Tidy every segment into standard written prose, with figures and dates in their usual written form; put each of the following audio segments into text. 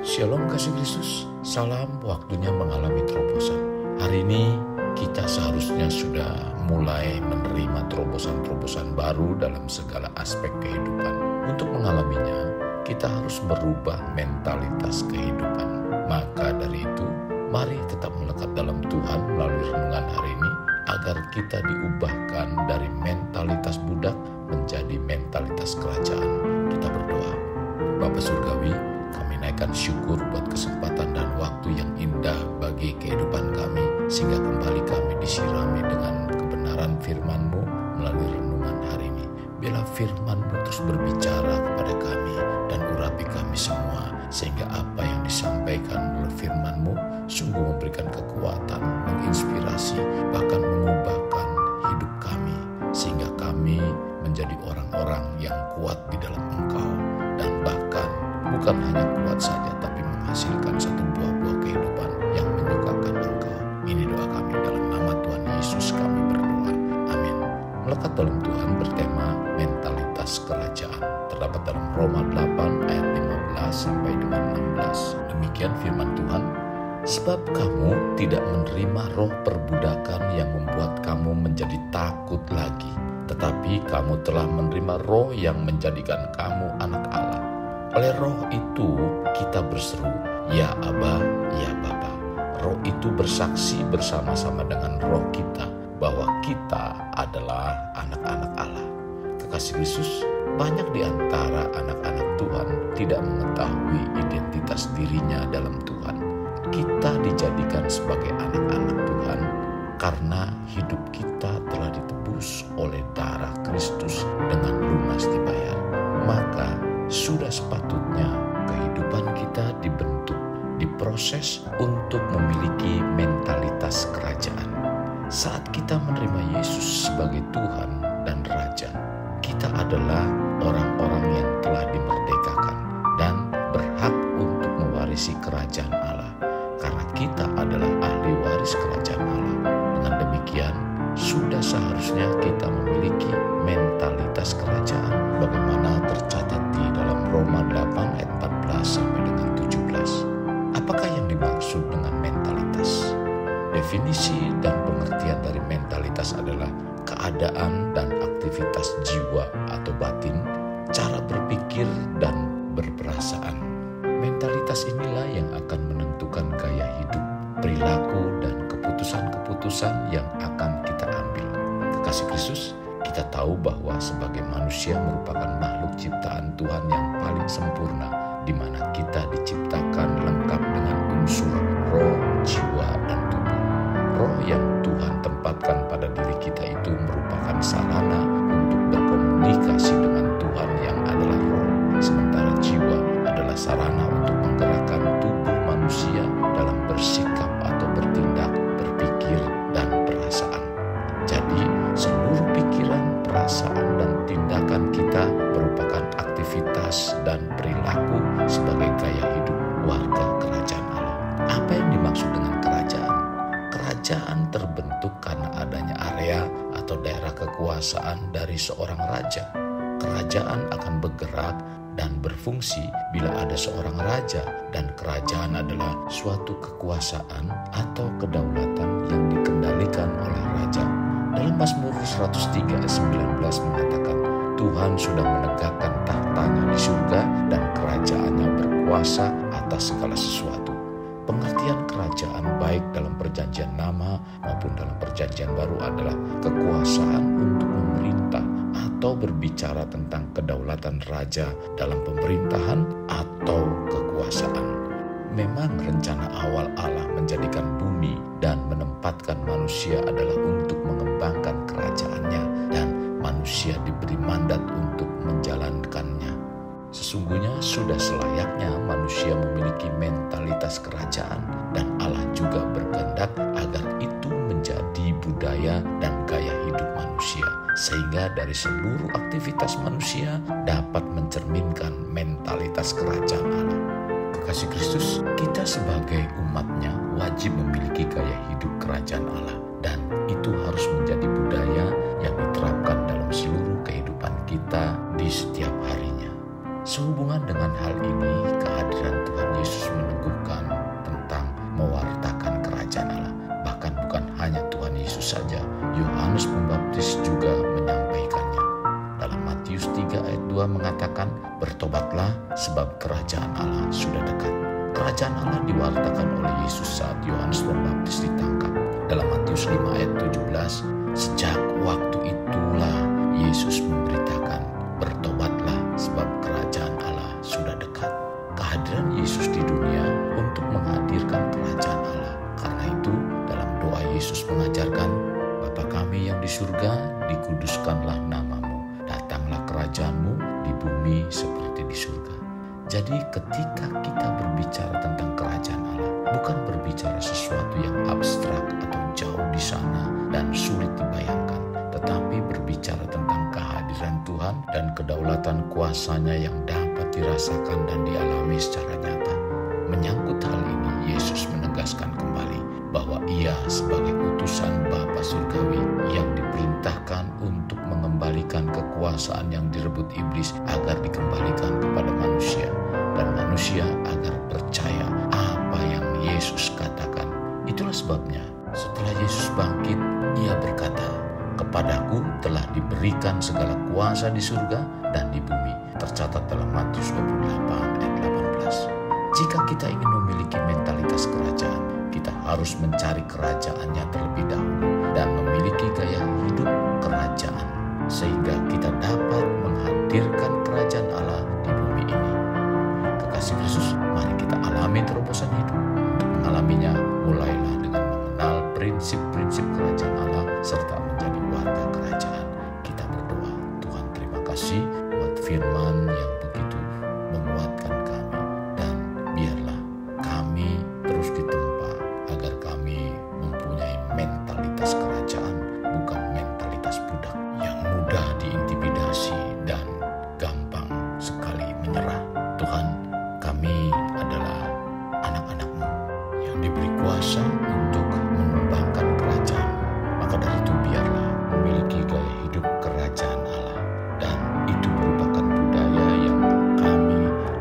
Shalom kasih Kristus, salam waktunya mengalami terobosan. Hari ini kita seharusnya sudah mulai menerima terobosan-terobosan baru dalam segala aspek kehidupan. Untuk mengalaminya, kita harus merubah mentalitas kehidupan. Maka dari itu, mari tetap melekat dalam Tuhan melalui renungan hari ini, agar kita diubahkan dari mentalitas budak menjadi mentalitas kerajaan. Kita berdoa. Bapa Surgawi, kami naikkan syukur buat kesempatan dan waktu yang indah bagi kehidupan kami, sehingga kembali kami disirami dengan kebenaran firman-Mu melalui renungan hari ini. Biarlah firman-Mu terus berbicara kepada kami dan urapi kami semua, sehingga apa yang disampaikan oleh firman-Mu sungguh memberikan kekuatan, menginspirasi, bahkan mengubahkan hidup kami, sehingga kami menjadi orang-orang yang kuat di dalam Engkau, dan bahkan bukan hanya kuat saja, tapi menghasilkan satu buah-buah kehidupan yang menyukakan Engkau. Ini doa kami dalam nama Tuhan Yesus kami berdoa. Amin. Melekat dalam Tuhan bertema mentalitas kerajaan. Terdapat dalam Roma 8 ayat 15 sampai dengan 16. Demikian firman Tuhan. Sebab kamu tidak menerima roh perbudakan yang membuat kamu menjadi takut lagi, tetapi kamu telah menerima roh yang menjadikan kamu anak Allah. Oleh roh itu kita berseru, ya Aba, ya Bapa. Roh itu bersaksi bersama-sama dengan roh kita bahwa kita adalah anak-anak Allah. Kekasih Yesus, banyak di antara anak-anak Tuhan tidak mengetahui identitas dirinya dalam Tuhan. Kita dijadikan sebagai anak-anak Tuhan karena hidup kita telah ditebus oleh darah Kristus dengan lunas dibayar. Maka sudah sepatutnya kehidupan kita dibentuk, diproses untuk memiliki mentalitas kerajaan. Saat kita menerima Yesus sebagai Tuhan dan Raja, kita adalah orang-orang yang telah dimerdekakan dan berhak untuk mewarisi kerajaan Allah, karena kita adalah ahli waris kerajaan Allah. Dengan demikian, sudah seharusnya kita memiliki mentalitas kerajaan, bagaimana tercatat di dalam Roma 8 ayat 14 sampai dengan 17. Apakah yang dimaksud dengan mentalitas? Definisi dan pengertian dari mentalitas adalah keadaan dan aktivitas jiwa atau batin, cara berpikir dan berperasaan. Mentalitas inilah yang akan menentukan gaya hidup, perilaku, dan keputusan-keputusan yang akan kita ambil. Kekasih Kristus, kita tahu bahwa sebagai manusia merupakan makhluk ciptaan Tuhan yang paling sempurna, di mana kita diciptakan lengkap dengan unsur roh, jiwa, dan tubuh. Roh yang Tuhan tempatkan pada diri kita itu merupakan sarana untuk berkomunikasi dengan Tuhan yang adalah roh, sementara jiwa adalah sarana untuk menggerakkan tubuh manusia dalam bersikap atau bertindak, berpikir, dan perasaan. Jadi, seluruh pikiran, perasaan, dan tindakan kita merupakan aktivitas dan perilaku sebagai gaya hidup warga kerajaan Allah. Apa yang dimaksud dengan kerajaan? Kerajaan terbentuk karena adanya area atau daerah kekuasaan dari seorang raja. Kerajaan akan bergerak dan berfungsi bila ada seorang raja, dan kerajaan adalah suatu kekuasaan atau kedaulatan yang dikendalikan oleh raja. Dalam Mazmur 103 ayat 19 mengatakan, Tuhan sudah menegakkan tahtanya di surga dan kerajaannya berkuasa atas segala sesuatu. Pengertian kerajaan baik dalam perjanjian lama maupun dalam perjanjian baru adalah kekuasaan untuk memerintah atau berbicara tentang kedaulatan raja dalam pemerintahan atau kekuasaan. Memang rencana awal Allah menjadikan bumi dan menempatkan manusia adalah untuk mengembangkan kerajaannya, dan manusia diberi mandat untuk menjalankannya. Sesungguhnya sudah selayaknya manusia memiliki mentalitas kerajaan, dan Allah juga berkehendak agar itu menjadi budaya dan gaya hidup manusia, sehingga dari seluruh aktivitas manusia dapat mencerminkan mentalitas kerajaan Allah. Kekasih Kristus, kita sebagai umatnya wajib memiliki gaya hidup kerajaan Allah, dan itu harus menjadi budaya yang diterapkan dalam seluruh kehidupan kita di setiap harinya. Sehubungan dengan hal ini, kehadiran Tuhan Yesus kedua mengatakan, bertobatlah sebab kerajaan Allah sudah dekat. Kerajaan Allah diwartakan oleh Yesus saat Yohanes Pembaptis ditangkap. Dalam Matius 5 ayat 17, sejak waktu itulah Yesus memberitakan, bertobatlah sebab kerajaan Allah sudah dekat. Kehadiran Yesus di dunia untuk menghadirkan kerajaan Allah. Karena itu, dalam doa Yesus mengajarkan, Bapa kami yang di surga, dikuduskanlah namamu. Datanglah kerajaanmu di bumi seperti di surga. Jadi ketika kita berbicara tentang kerajaan Allah, bukan berbicara sesuatu yang abstrak atau jauh di sana dan sulit dibayangkan, tetapi berbicara tentang kehadiran Tuhan dan kedaulatan kuasa-Nya yang dapat dirasakan dan dialami secara nyata. Menyangkut hal ini, Yesus menegaskan kembali bahwa Ia sebagai utusan Bapa Surgawi yang diperintahkan untuk mengembalikan kekuasaan yang direbut iblis agar dikembalikan kepada manusia, dan manusia agar percaya apa yang Yesus katakan. Itulah sebabnya setelah Yesus bangkit, Ia berkata, kepadaku telah diberikan segala kuasa di surga dan di bumi. Tercatat dalam Matius 28 ayat 18. Jika kita ingin memiliki mentalitas kerajaan, kita harus mencari kerajaannya terlebih dahulu dan memiliki gaya hidup kerajaan, sehingga kita dapat menghadirkan kerajaan Allah di bumi ini. Kekasih Kristus, mari kita alami terobosan hidup. Untuk mengalaminya, mulailah dengan mengenal prinsip-prinsip kerajaan Allah serta menjadi warga kerajaan. Kita berdoa, Tuhan terima kasih buat firman yang begitu menguatkan kami, dan biarlah kami terus ditempa agar kami mempunyai mentalitas kerajaan, bukan mentalitas budak yang mudah diintimidasi dan gampang sekali menyerah. Tuhan, kami adalah anak-anak-Mu yang diberi kuasa untuk mengembangkan kerajaan. Maka dari itu biarlah memiliki gaya hidup kerajaan Allah, dan itu merupakan budaya yang kami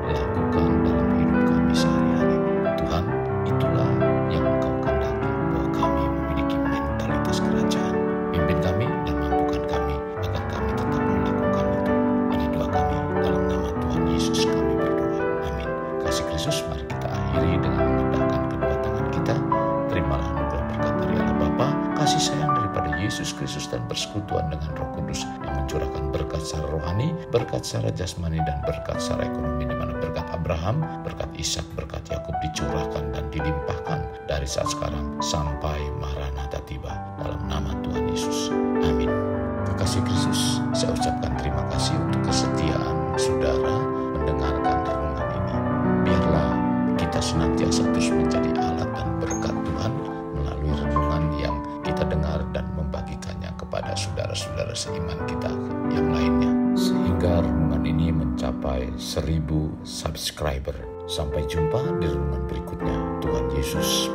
lakukan dalam hidup kami sehari-hari. Tuhan, itulah yang Engkau kehendaki, bahwa kami memiliki mentalitas kerajaan. Pimpin kami dan mampukan kami agar kami tetap melakukan itu. Ini doa kami, dalam nama Tuhan Yesus kami berdoa. Amin. Kasih Kristus, mari kita akhiri dengan mengedahkan kedua tangan kita. Terimalah anugerah berkat dari Allah Bapa, kasih sayang daripada Yesus Kristus, dan persekutuan dengan Roh Kudus yang mencurahkan berkat secara rohani, berkat secara jasmani, dan berkat secara ekonomi, di mana berkat Abraham, berkat Ishak, berkat Yakub dicurahkan dan dilimpahkan dari saat sekarang sampai Maranatha tiba, dalam nama Tuhan Yesus. Amin. Kekasih Kristus, saya ucapkan terima kasih untuk kesetiaan saudara mendengarkan renungan ini. Biarlah kita senantiasa terus menjadi alat dan berkat Tuhan melalui renungan yang kita dengar dan membagikannya kepada saudara-saudara seiman kita yang lainnya, sehingga renungan ini mencapai 1000 subscriber. Sampai jumpa di renungan berikutnya. Tuhan Yesus